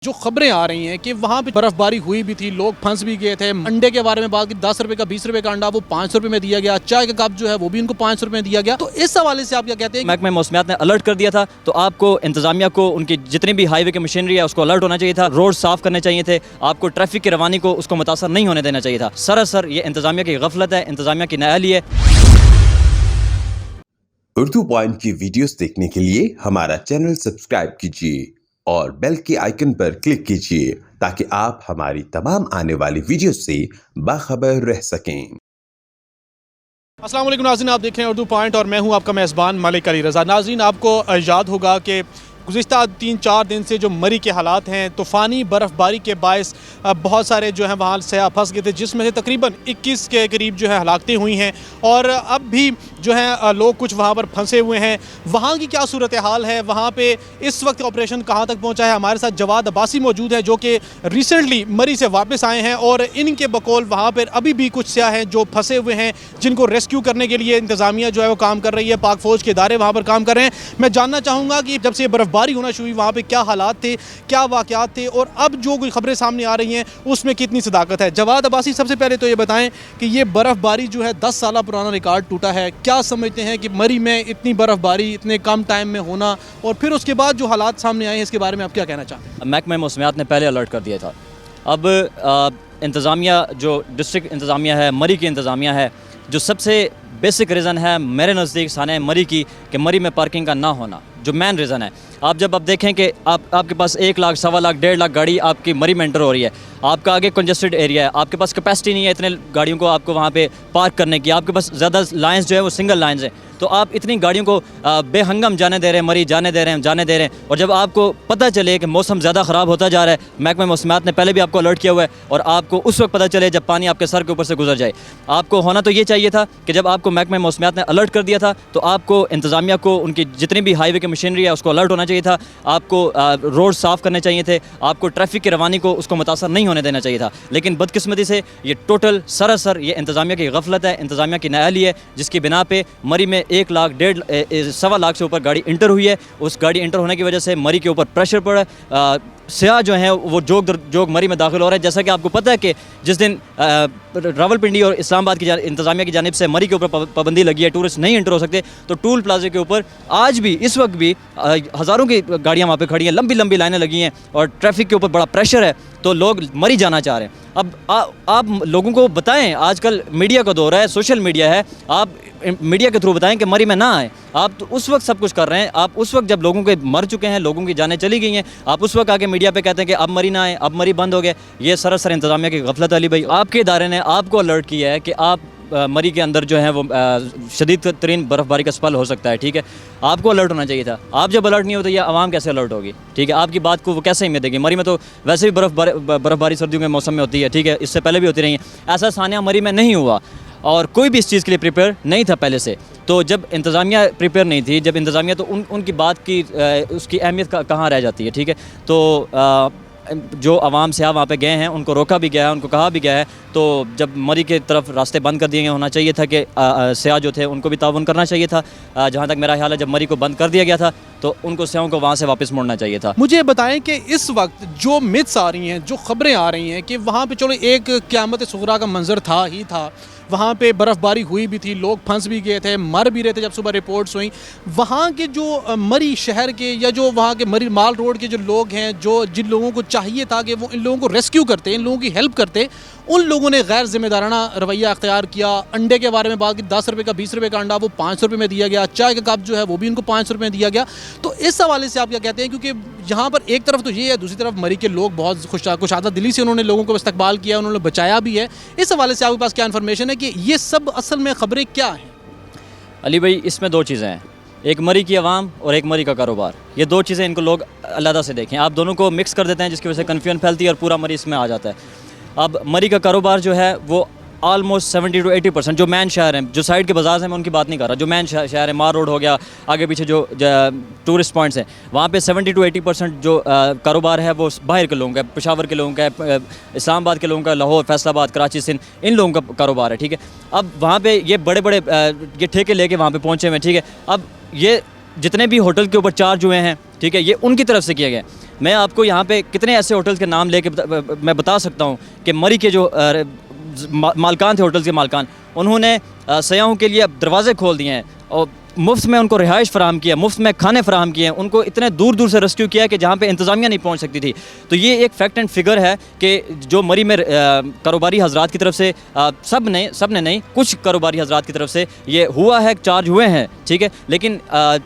जो खबरें आ रही हैं कि वहाँ पे बर्फबारी हुई भी थी, लोग फंस भी गए थे। अंडे के बारे में बात की, 10 रुपए का 20 रुपए का अंडा वो 5 रुपए में दिया गया। चाय का कप जो है वो भी उनको 5 रुपए में दिया गया। तो इस हवाले से आप क्या कहते हैं? महकमा मौसमियात ने अलर्ट कर दिया था, तो आपको इंतजामिया को उनकी जितनी भी हाईवे की मशीनरी है उसको अलर्ट होना चाहिए था, रोड साफ करने चाहिए थे, आपको ट्रैफिक की रवानी को उसको मुतासर नहीं होने देना चाहिए था। सरासर ये इंतजामिया की गफलत है, इंतजामिया की नाअहली है। उर्दू पॉइंट की वीडियोस देखने के लिए हमारा चैनल सब्सक्राइब कीजिए और बेल के आइकन पर क्लिक कीजिए ताकि आप हमारी तमाम आने वाली वीडियोस से बाखबर रह सकें। अस्सलाम वालेकुम नाज़रीन, आप देख रहे हैं उर्दू पॉइंट और मैं हूं आपका मेज़बान मलिक अली रज़ा। नाज़रीन, आपको याद होगा कि गुज़िश्ता 3-4 दिन से जो मरी के हालात हैं, तूफ़ानी बर्फ़बारी के बायस बहुत सारे जो हैं वहाँ सयाह फंस गए थे, जिसमें से तकरीबन 21 के करीब जो है हलाकतें हुई हैं और अब भी जो है लोग कुछ वहाँ पर फंसे हुए हैं। वहाँ की क्या सूरत हाल है, वहाँ पे इस वक्त ऑपरेशन कहाँ तक पहुँचा है? हमारे साथ जवाद अब्बासी मौजूद है जो कि रिसेंटली मरी से वापस आए हैं और इनके बकौल वहाँ पर अभी भी कुछ सयाह हैं जो फंसे हुए हैं, जिनको रेस्क्यू करने के लिए इंतज़ामिया जो है वो काम कर रही है, पाक फ़ौज के इदारे वहाँ पर काम कर रहे हैं। मैं जानना चाहूँगा कि जब से बर्फ़बारी होना शुरू हुई वहाँ पे क्या हालात थे, क्या वाक़यात थे और अब जो कोई खबरें सामने आ रही हैं उसमें कितनी सदाकत है? जवाद अब्बासी, सबसे पहले तो ये बताएं कि ये बर्फ़बारी जो है 10 साल पुराना रिकॉर्ड टूटा है। क्या समझते हैं कि मरी में इतनी बर्फ़बारी इतने कम टाइम में होना और फिर उसके बाद जो हालात सामने आए हैं, इसके बारे में आप क्या कहना चाहते हैं? महकमा मौसमियात ने पहले अलर्ट कर दिया था। अब इंतज़ामिया जो डिस्ट्रिक्ट इंतज़ामिया है, मरी की इंतज़ामिया है, जो सबसे बेसिक रीज़न है मेरे नज़दीक साने मरी की कि मरी में पार्किंग का ना होना जो मेन रीज़न है। आप जब आप देखें कि आपके पास 1 लाख, 1.25 लाख, 1.5 लाख गाड़ी आपकी मरी में एंटर हो रही है, आपका आगे कंजेस्टेड एरिया है, आपके पास कैपेसिटी नहीं है इतने गाड़ियों को आपको वहाँ पे पार्क करने की, आपके पास ज़्यादा लाइन्स जो है वो सिंगल लाइन्स हैं, तो आप इतनी गाड़ियों को बेहंगम जाने दे रहे हैं, मरी जाने दे रहे हैं। और जब आपको पता चले कि मौसम ज़्यादा ख़राब होता जा रहा है, महकमा मौसमियात ने पहले भी आपको अलर्ट किया हुआ है और आपको उस वक्त पता चले जब पानी आपके सर के ऊपर से गुजर जाए। आपको होना तो ये चाहिए था कि जब आपको महकमा मौसमियात ने अलर्ट कर दिया था तो आपको इंतज़ामिया को उनकी जितनी भी हाईवे की मशीनरी है उसको अलर्ट होना चाहिए था, आपको रोड साफ़ करने चाहिए थे, आपको ट्रैफिक की रवानी को उसको मुतासर नहीं होने देना चाहिए था। लेकिन बदकिस्मती से ये टोटल सरासर ये इंतज़ामिया की गफलत है, इंतज़ामिया की नाअहली है, जिसकी बिना पे मरी में 1 लाख, 1.5 लाख से ऊपर गाड़ी इंटर हुई है। उस गाड़ी इंटर होने की वजह से मरी के ऊपर प्रेशर पड़ा, सयाह जो हैं वो जोग मरी में दाखिल हो रहा है। जैसा कि आपको पता है कि जिस दिन रावलपिंडी और इस्लामाबाद की इंतज़ामिया की जानिब से मरी के ऊपर पाबंदी लगी है, टूरिस्ट नहीं इंटर हो सकते, तो टूल प्लाजा के ऊपर आज भी इस वक्त भी हज़ारों की गाड़ियाँ वहाँ पे खड़ी हैं, लंबी लंबी लाइनें लगी हैं और ट्रैफिक के ऊपर बड़ा प्रेशर है, तो लोग मरी जाना चाह रहे हैं। अब आप लोगों को बताएं, आजकल मीडिया का दौर है, सोशल मीडिया है, आप मीडिया के थ्रू बताएं कि मरी में ना आए। आप तो उस वक्त सब कुछ कर रहे हैं, आप उस वक्त जब लोगों के मर चुके हैं, लोगों की जानें चली गई हैं, आप उस वक्त आके मीडिया पे कहते हैं कि अब मरी ना आए, अब मरी बंद हो गए। ये सरासर इंतज़ामिया की गफलत। अली भाई, आपके इदारे ने आपको अलर्ट किया है कि आप मरी के अंदर जो है वो शदीद तरीन बर्फ़बारी का स्पेल हो सकता है, ठीक है, आपको अलर्ट होना चाहिए था। आप जब अलर्ट नहीं होते, ये आवाम कैसे अलर्ट होगी? ठीक है, आपकी बात को वो कैसे अहमियत देगी? मरी में तो वैसे भी बर्फ़बारी सर्दियों के मौसम में होती है, ठीक है, इससे पहले भी होती रही है। ऐसा सानिया मरी में नहीं हुआ और कोई भी इस चीज़ के लिए प्रिपेयर नहीं था पहले से। तो जब इंतज़ामिया प्रिपेयर नहीं थी, जब इंतज़ामिया, तो उनकी बात की उसकी अहमियत कहाँ रह जाती है? ठीक है, तो जो आवाम से वहाँ पे गए हैं उनको रोका भी गया है, उनको कहा भी गया है, तो जब मरी के तरफ रास्ते बंद कर दिए गए, होना चाहिए था कि सयाह जो थे उनको भी ताउन करना चाहिए था। जहाँ तक मेरा ख्याल है, जब मरी को बंद कर दिया गया था तो उनको सयाहों को वहाँ से वापस मुड़ना चाहिए था। मुझे बताएं कि इस वक्त जो मिथ्स आ रही हैं, जो खबरें आ रही हैं कि वहाँ पे चलो एक क़यामत सुगरा का मंजर था ही था, वहाँ पे बर्फ़बारी हुई भी थी, लोग फंस भी गए थे, मर भी रहे थे जब सुबह रिपोर्ट्स हुई। वहाँ के जो मरी शहर के या जो वहाँ के मरी माल रोड के जो लोग हैं, जो जिन लोगों को चाहिए था कि वो इन लोगों को रेस्क्यू करते, इन लोगों की हेल्प करते, उन लोगों ने गैर ज़िम्मेदाराना रवैया अख्तियार किया। अंडे के बारे में बात की, 10 रुपए का 20 रुपए का अंडा वो 5 रुपए में दिया गया। चाय का कप जो है वो भी उनको 5 रुपए में दिया गया। तो इस हवाले से आप क्या कहते हैं? क्योंकि यहाँ पर एक तरफ तो ये है, दूसरी तरफ मरी के लोग बहुत खुशादा दिली से उन्होंने लोगों को इस्तकबाल किया, उन्होंने बचाया भी है। इस हवाले से आपके पास क्या इन्फॉर्मेशन है कि ये सब असल में खबरें क्या हैं? अली भाई, इसमें 2 चीज़ें हैं, एक मरी की आवाम और एक मरी का कारोबार। ये 2 चीज़ें, इनको लोग अलग से देखें। आप दोनों को मिक्स कर देते हैं, जिसकी वजह से कन्फ्यूजन फैलती है और पूरा मरी इसमें आ जाता है। अब मरी का कारोबार जो है वो ऑलमोस्ट 70 to 80% जो मैन शहर हैं, जो साइड के बाजार हैं, मैं उनकी बात नहीं कर रहा, जो मैन शहर है, मार रोड हो गया, आगे पीछे जो टूरिस्ट पॉइंट्स हैं, वहाँ पे 70 to 80% जो कारोबार है वो बाहर के लोगों का, पेशावर के लोगों का, इस्लामाबाद के लोगों का, लाहौर, फैसलाबाद, कराची, सिंध, इन लोगों का कारोबार है, ठीक है। अब वहाँ पे ये बड़े बड़े ये ठेके लेके वहाँ पे पहुँचे हुए हैं, ठीक है। अब ये जितने भी होटल के ऊपर चार्ज हुए हैं, ठीक है, ये उनकी तरफ से किए गए। मैं आपको यहाँ पे कितने ऐसे होटल्स के नाम लेके मैं बता सकता हूँ कि मरी के जो मालकान थे, होटल्स के मालकान, उन्होंने सयाहों के लिए दरवाजे खोल दिए हैं और मुफ्त में उनको रिहाइश फराहम किया, मुफ्त में खाने फराहम किए हैं, उनको इतने दूर दूर से रेस्क्यू किया है कि जहाँ पे इंतज़ामिया नहीं पहुँच सकती थी। तो ये एक फैक्ट एंड फिगर है कि जो मरी में कारोबारी हजरात की तरफ से सब ने नहीं, कुछ कारोबारी हजरात की तरफ से ये हुआ है, चार्ज हुए हैं, ठीक है। लेकिन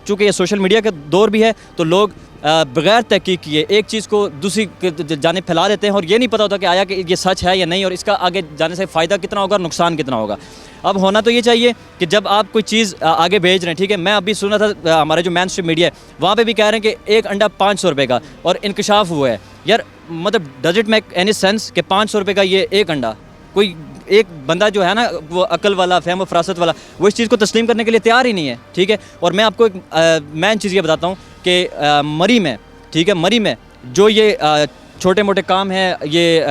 चूँकि ये सोशल मीडिया का दौर भी है तो लोग बगैर तहकीक किए एक चीज़ को दूसरी जाने फैला देते हैं और ये नहीं पता होता कि आया कि ये सच है या नहीं और इसका आगे जाने से फ़ायदा कितना होगा, नुकसान कितना होगा। अब होना तो ये चाहिए कि जब आप कोई चीज़ आगे भेज रहे हैं, ठीक है, मैं अभी सुना था हमारे जो मेन स्ट्रीम मीडिया है वहाँ पे भी कह रहे हैं कि एक अंडा 500 रुपये का और इंकशाफ हुआ है। यार मतलब does it make any sense कि 500 रुपये का ये एक अंडा, कोई एक बंदा जो है ना वो अकल वाला, फहम व फरासत वाला, वो इस चीज़ को तस्लीम करने के लिए तैयार ही नहीं है, ठीक है। और मैं आपको एक मेन चीज़ ये बताता हूँ कि मरी में, ठीक है, मरी में जो ये छोटे मोटे काम हैं, ये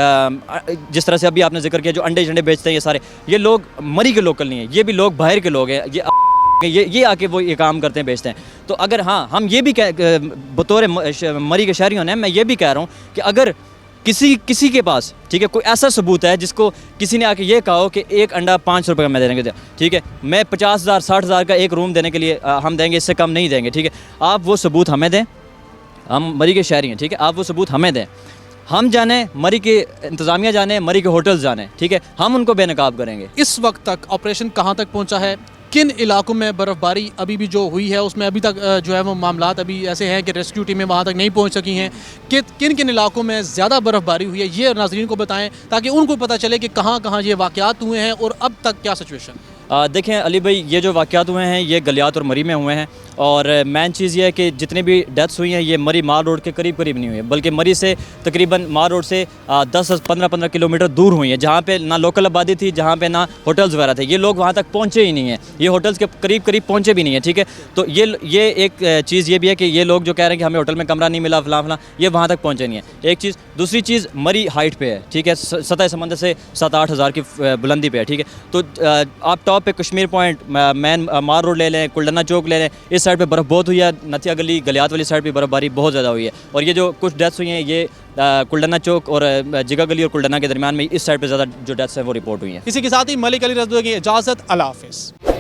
जिस तरह से अभी आपने जिक्र किया, जो अंडे झंडे बेचते हैं, ये सारे ये लोग मरी के लोकल नहीं है, ये भी लोग बाहर के लोग हैं, ये आके वो ये काम करते हैं, बेचते हैं। तो अगर हाँ हम ये भी बतौर मरी के शहरियों ने मैं ये भी कह रहा हूँ कि अगर किसी के पास, ठीक है, कोई ऐसा सबूत है जिसको किसी ने आके ये कहा हो कि एक अंडा 500 रुपये का मैं देने के लिए, ठीक है, मैं 50,000 60,000 का एक रूम देने के लिए हम देंगे, इससे कम नहीं देंगे, ठीक है, आप वो सबूत हमें दें, हम मरी के शहरी हैं, ठीक है, आप वो सबूत हमें दें, हम जाने, मरी के इंतज़ामिया जाने, मरी के होटल्स जाने, ठीक है, हम उनको बेनकाब करेंगे। इस वक्त तक ऑपरेशन कहाँ तक पहुँचा है? किन इलाकों में बर्फ़बारी अभी भी जो हुई है उसमें अभी तक जो है वो मामलात अभी ऐसे हैं कि रेस्क्यू टीमें वहाँ तक नहीं पहुँच सकी हैं? कि किन किन इलाकों में ज़्यादा बर्फ़बारी हुई है ये नाज़रीन को बताएं ताकि उनको पता चले कि कहाँ कहाँ ये वाक़यात हुए हैं और अब तक क्या सिचुएशन। देखें अली भाई, ये जो वाक़यात हुए हैं ये गलियात और मरी में हुए हैं और मेन चीज़ ये है कि जितनी भी डेथ्स हुई हैं ये मरी मार रोड के करीब नहीं हुई है, बल्कि मरी से तकरीबन मार रोड से 10-15 किलोमीटर दूर हुई है, जहाँ पे ना लोकल आबादी थी, जहाँ पे ना होटल्स वगैरह थे। ये लोग वहाँ तक पहुँचे ही नहीं हैं, ये होटल्स के करीब पहुँचे भी नहीं है, ठीक है। तो ये एक चीज़ ये भी है कि ये लोग जो कह रहे हैं कि हमें होटल में कमरा नहीं मिला फलां, ये वहाँ तक पहुँचे नहीं है, एक चीज़। दूसरी चीज़, मरी हाइट पे है, ठीक है, सतह समंदर से 7-8 हज़ार की बुलंदी पे है, ठीक है। तो आप टॉप पे कश्मीर पॉइंट, मैन मार रोड ले लें, कुल्डना चौक ले लें, इस साइड पे बर्फ़ बहुत हुई है, नथिया गली गलियात वाली साइड पे बर्फ़बारी बहुत ज़्यादा हुई है। और ये जो कुछ डेथ्स हुई हैं ये कुल्डना चौक और जिगा गली और कुल्डना के दरमियान में इस साइड पे ज़्यादा जो डेथ्स हैं वो रिपोर्ट हुई हैं। इसी के साथ ही मलिक अली रज़ा की इजाज़त, अल्लाह हाफ़िज़।